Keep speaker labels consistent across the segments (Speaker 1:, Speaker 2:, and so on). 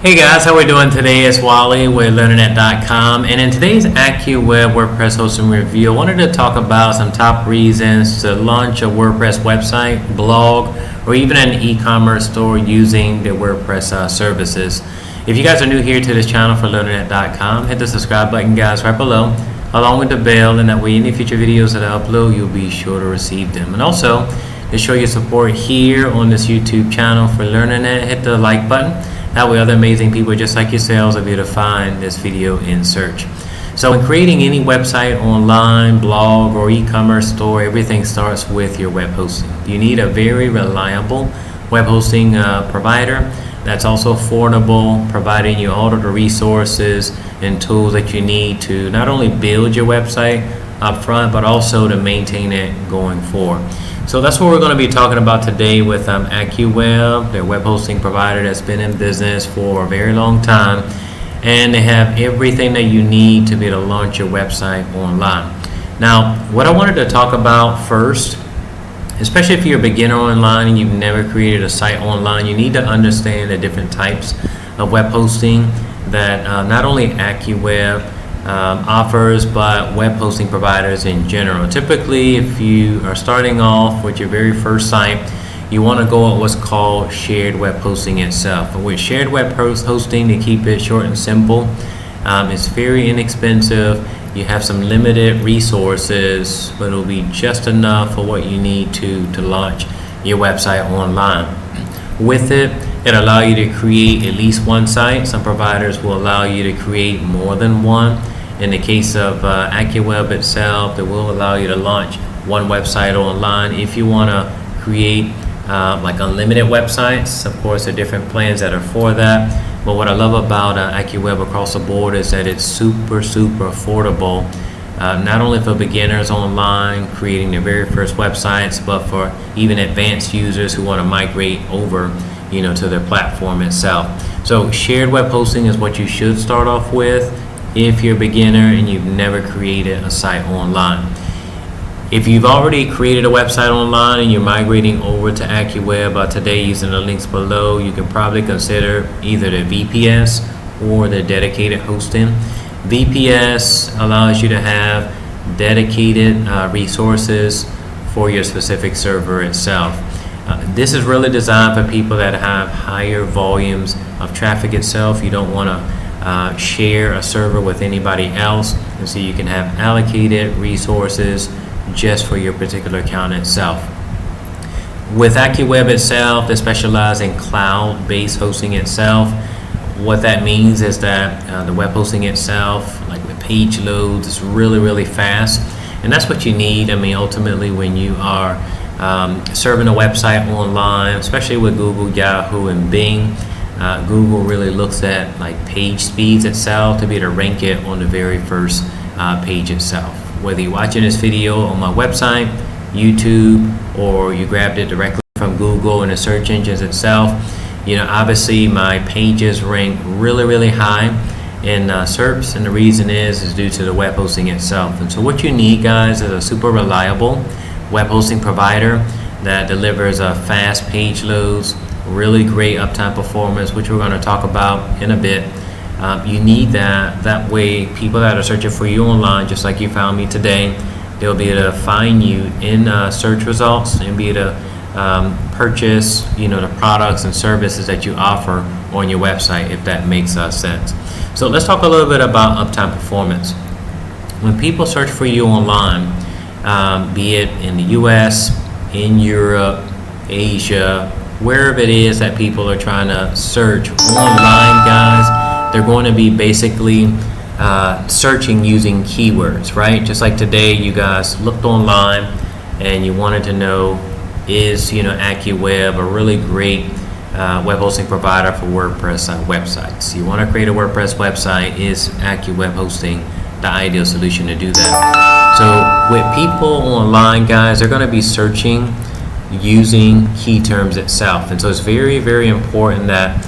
Speaker 1: Hey guys, how we doing today? It's Wally with LearningNet.com, and in today's Accuweb WordPress hosting review, I wanted to talk about some top reasons to launch a WordPress website, blog, or even an e-commerce store using the WordPress services. If you guys are new here to this channel for LearningNet.com, hit the subscribe button, guys, right below, along with the bell, and that way any future videos that I upload, you'll be sure to receive them. And also, to show your support here on this YouTube channel for LearningNet, hit the like button. That way other amazing people just like yourselves will be able to find this video in search. So when creating any website, online, blog, or e-commerce store, everything starts with your web hosting. You need a very reliable web hosting provider that's also affordable, providing you all of the resources and tools that you need to not only build your website up front, but also to maintain it going forward. So that's what we're going to be talking about today with Accuweb, their web hosting provider that's been in business for a very long time, and they have everything that you need to be able to launch your website online. Now, what I wanted to talk about first, especially if you're a beginner online and you've never created a site online, you need to understand the different types of web hosting that not only Accuweb offers, but web hosting providers in general. Typically, if you are starting off with your very first site, you want to go with what's called shared web hosting itself. But with shared web hosting, to keep it short and simple, it's very inexpensive. You have some limited resources, but it'll be just enough for what you need to launch your website online. With it, it allows you to create at least one site. Some providers will allow you to create more than one. In the case of Accuweb itself, it will allow you to launch one website online. If you want to create like unlimited websites, of course, there are different plans that are for that. But what I love about Accuweb across the board is that it's super affordable, not only for beginners online creating their very first websites, but for even advanced users who want to migrate over to their platform itself. So shared web hosting is what you should start off with if you're a beginner and you've never created a site online. If you've already created a website online and you're migrating over to Accuweb today using the links below, you can probably consider either the VPS or the dedicated hosting. VPS allows you to have dedicated resources for your specific server itself. This is really designed for people that have higher volumes of traffic itself. You don't want to share a server with anybody else, and so you can have allocated resources just for your particular account itself. With Accuweb itself, they specialize in cloud-based hosting itself. What that means is that the web hosting itself, like the page loads, is really fast, and that's what you need. I mean, ultimately, when you are serving a website online, especially with Google, Yahoo, and Bing, Google really looks at like page speeds itself to be able to rank it on the very first page itself. Whether you're watching this video on my website, YouTube, or you grabbed it directly from Google and the search engines itself, obviously my pages rank really high in SERPs, and the reason is due to the web hosting itself. And so what you need, guys, is a super reliable web hosting provider that delivers fast page loads, really great uptime performance, which we're going to talk about in a bit. You need that. That way, people that are searching for you online, just like you found me today, they'll be able to find you in search results and be able to purchase, the products and services that you offer on your website, if that makes sense. So let's talk a little bit about uptime performance. When people search for you online, be it in the US, in Europe, Asia, wherever it is that people are trying to search online, guys, they're going to be basically searching using keywords, right? Just like today, you guys looked online and you wanted to know, is Accuweb a really great web hosting provider for WordPress websites? You want to create a WordPress website, is Accuweb hosting the ideal solution to do that? So with people online, guys, they're going to be searching using key terms itself, and so it's very important that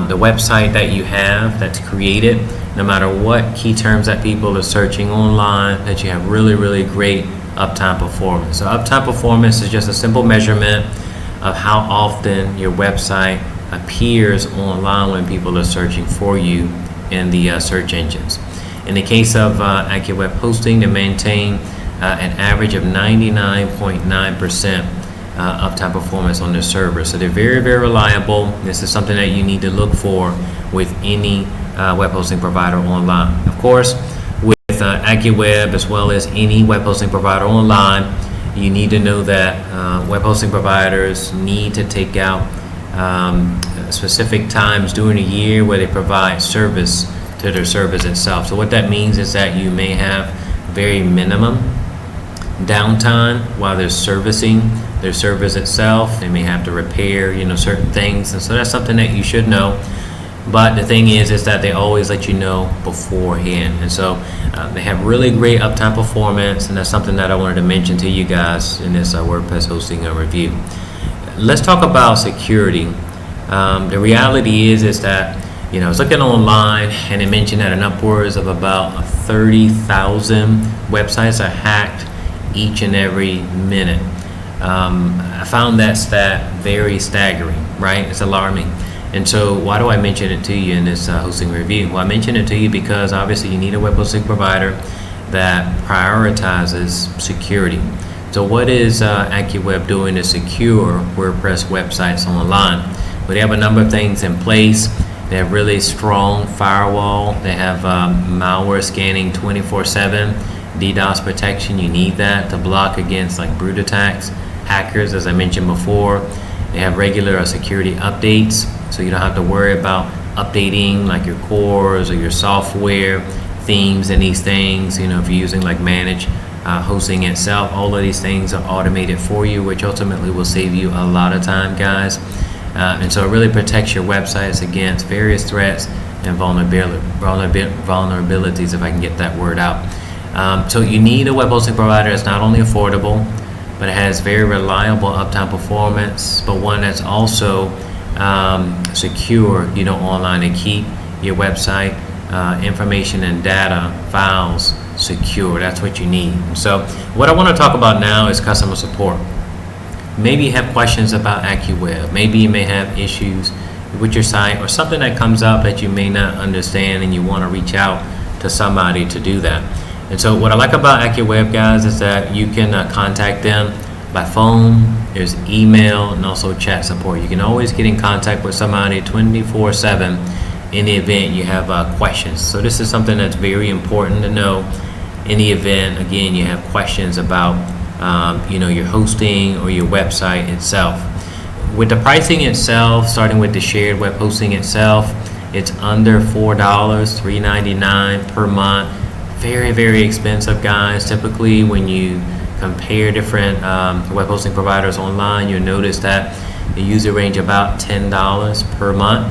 Speaker 1: the website that you have that's created, no matter what key terms that people are searching online, that you have really great uptime performance. So uptime performance is just a simple measurement of how often your website appears online when people are searching for you in the search engines. In the case of Accuweb hosting, they maintain an average of 99.9% uptime performance on their server. So they're very, very reliable. This is something that you need to look for with any web hosting provider online. Of course, with Accuweb, as well as any web hosting provider online, you need to know that web hosting providers need to take out specific times during the year where they provide service to their service itself. So what that means is that you may have very minimum downtime while they're servicing their service itself. They may have to repair, certain things, and so that's something that you should know. But the thing is that they always let you know beforehand, and so they have really great uptime performance, and that's something that I wanted to mention to you guys in this WordPress hosting review. Let's talk about security. The reality is that I was looking online, and it mentioned that an upwards of about 30,000 websites are hacked each and every minute. I found that stat very staggering, right? It's alarming. And so why do I mention it to you in this hosting review? Well, I mention it to you because obviously you need a web hosting provider that prioritizes security. So what is Accuweb doing to secure WordPress websites online? Well, they have a number of things in place. They have really strong firewall. They have malware scanning 24/7, DDoS protection. You need that to block against like brute attacks, hackers, as I mentioned before. They have regular security updates, so you don't have to worry about updating like your cores or your software themes and these things. If you're using like managed hosting itself, all of these things are automated for you, which ultimately will save you a lot of time, guys. And so it really protects your websites against various threats and vulnerabilities, if I can get that word out. So you need a web hosting provider that's not only affordable, but it has very reliable uptime performance, but one that's also secure, online, to keep your website information and data files secure. That's what you need. So what I want to talk about now is customer support. Maybe you have questions about Accuweb. Maybe you may have issues with your site or something that comes up that you may not understand, and you want to reach out to somebody to do that. And so what I like about Accuweb, guys, is that you can contact them by phone. There's email and also chat support. You can always get in contact with somebody 24/7 in the event you have questions. So this is something that's very important to know in the event, again, you have questions about your hosting or your website itself. With the pricing itself, starting with the shared web hosting itself, it's under $4, $3.99 per month. Very, very expensive, guys. Typically, when you compare different web hosting providers online, you'll notice that the user range about $10 per month.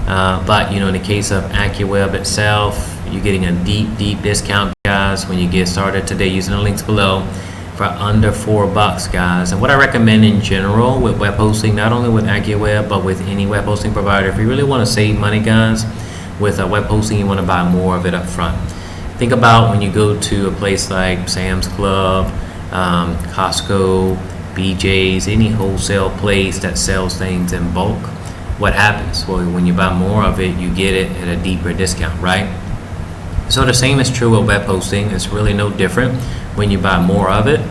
Speaker 1: But in the case of Accuweb itself, you're getting a deep discount, guys, when you get started today using the links below, for under $4, guys. And what I recommend in general with web hosting, not only with Accuweb, but with any web hosting provider, if you really want to save money, guys, with web hosting, you want to buy more of it up front. Think about when you go to a place like Sam's Club, Costco, BJ's, any wholesale place that sells things in bulk. What happens? Well, when you buy more of it, you get it at a deeper discount, right? So the same is true with web hosting. It's really no different. When you buy more of it,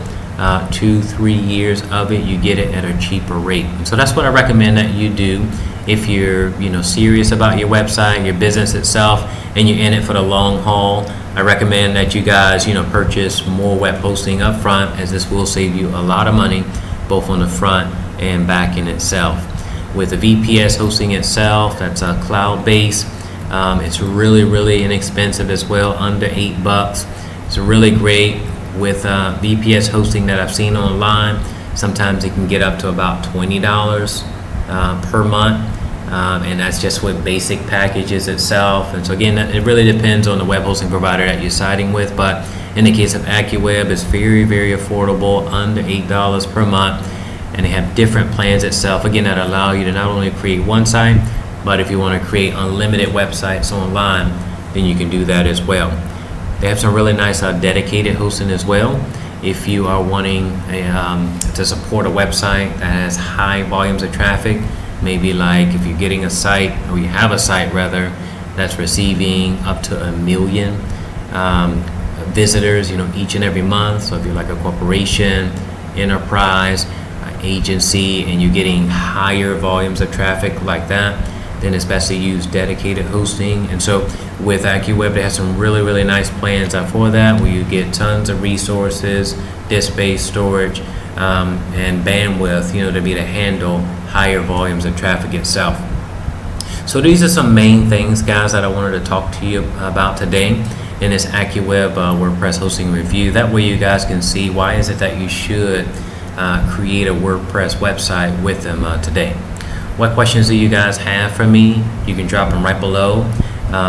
Speaker 1: 2-3 years of it, you get it at a cheaper rate. So that's what I recommend that you do if you're serious about your website, your business itself, and you're in it for the long haul. I recommend that you guys purchase more web hosting up front, as this will save you a lot of money both on the front and back end itself. With the VPS hosting itself, that's a cloud-based. It's really inexpensive as well, under $8. It's really great. With VPS hosting that I've seen online, sometimes it can get up to about $20 per month, and that's just with basic packages itself. And so again, it really depends on the web hosting provider that you're siding with, but in the case of Accuweb, it's very affordable, under $8 per month, and they have different plans itself, again, that allow you to not only create one site, but if you want to create unlimited websites online, then you can do that as well. They have some really nice dedicated hosting as well. If you are wanting to support a website that has high volumes of traffic, maybe like if you're getting a site, or you have a site rather, that's receiving up to 1 million visitors, each and every month. So if you're like a corporation, enterprise, agency, and you're getting higher volumes of traffic like that, then it's best to use dedicated hosting. And so with Accuweb, they have some really nice plans for that, where you get tons of resources, disk space, storage, and bandwidth, to be to handle higher volumes of traffic itself. So these are some main things, guys, that I wanted to talk to you about today in this Accuweb WordPress hosting review. That way you guys can see why is it that you should create a WordPress website with them today. What questions do you guys have for me? You can drop them right below.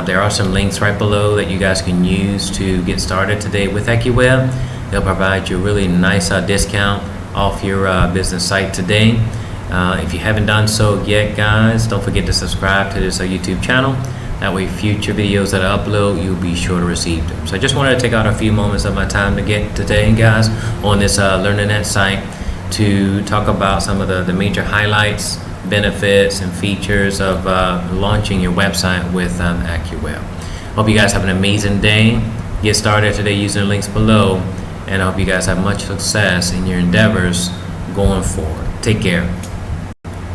Speaker 1: There are some links right below that you guys can use to get started today with Accuweb. They'll provide you a really nice discount off your business site today. If you haven't done so yet, guys, don't forget to subscribe to this YouTube channel. That way future videos that I upload, you'll be sure to receive them. So I just wanted to take out a few moments of my time to get today, guys, on this LearnNet site to talk about some of the major highlights, benefits, and features of launching your website with Accuweb. Hope you guys have an amazing day. Get started today using the links below, and I hope you guys have much success in your endeavors going forward. Take care.